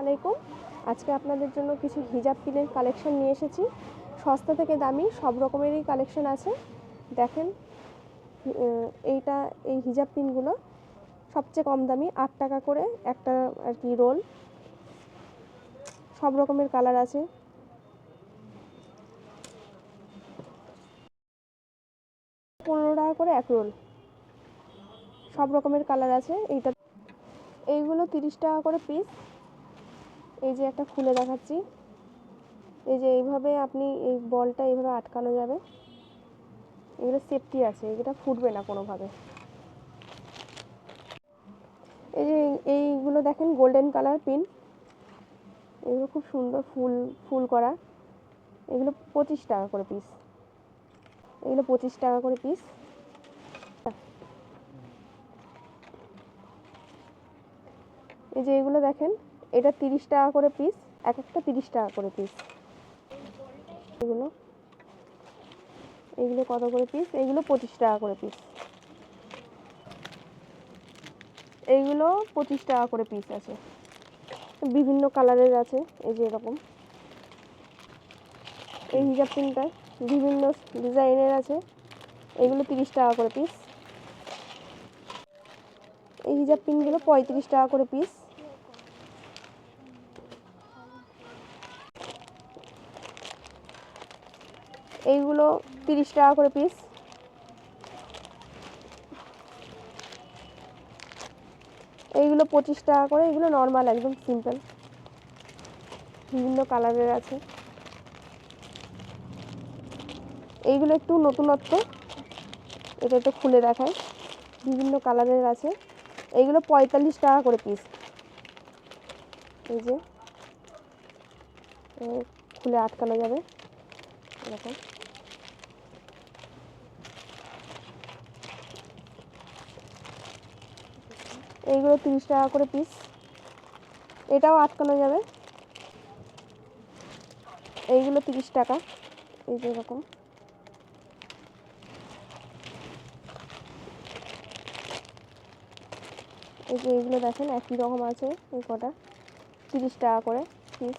আলাইকুম। আজকে আপনাদের জন্য কিছু হিজাব পিনের কালেকশন নিয়ে এসেছি। সস্তা থেকে দামি সব রকমেরই কালেকশন আছে। দেখেন এই হিজাব পিনগুলো সবচেয়ে কম দামি, 8 টাকা করে একটা আর কি রোল। সব রকমের কালার আছে। $15 করে এক রোল। সব রকমের কালার আছে। এইগুলো 30 টাকা করে পিস। এই যে একটা খুলে দেখাচ্ছি। এই যে এইভাবে আপনি এই বলটা এইভাবে আটকানো যাবে। এগুলো সেফটি আছে, এটা ফুটবে না কোনোভাবে। এই যে এইগুলো দেখেন গোল্ডেন কালার পিন, এগুলো খুব সুন্দর ফুল করা। এগুলো 25 টাকা করে পিস। এগুলো 25 টাকা করে পিস। এই যে এগুলো দেখেন, এটা 30 টাকা করে পিস, এক একটা 30 টাকা করে পিস। এইগুলো কত করে পিস? এইগুলো 25 টাকা করে পিস। এইগুলো 25 টাকা করে পিস আছে। বিভিন্ন কালারের আছে। এই যে এরকম এই হিজাব পিনটা বিভিন্ন ডিজাইনের আছে। এগুলো 30 টাকা করে পিস। এই হিজাব পিনগুলো 35 টাকা করে পিস। এইগুলো 30 টাকা করে পিস। এইগুলো 25 টাকা করে। এগুলো নর্মাল, একদম সিম্পল, বিভিন্ন কালারের আছে। এইগুলো একটু নতুনত্ব, এটা একটু খুলে দেখায়। বিভিন্ন কালারের আছে। এইগুলো 45 টাকা করে পিস। এই যে খুলে আটকানো যাবে এরকম। এইগুলো 30 টাকা করে পিস। এটাও আটকানো যাবে। এইগুলো 30 টাকা। এই যে এরকম। এই যে এইগুলো দেখেন একই রকম আছে। এই কটা 30 টাকা করে পিস।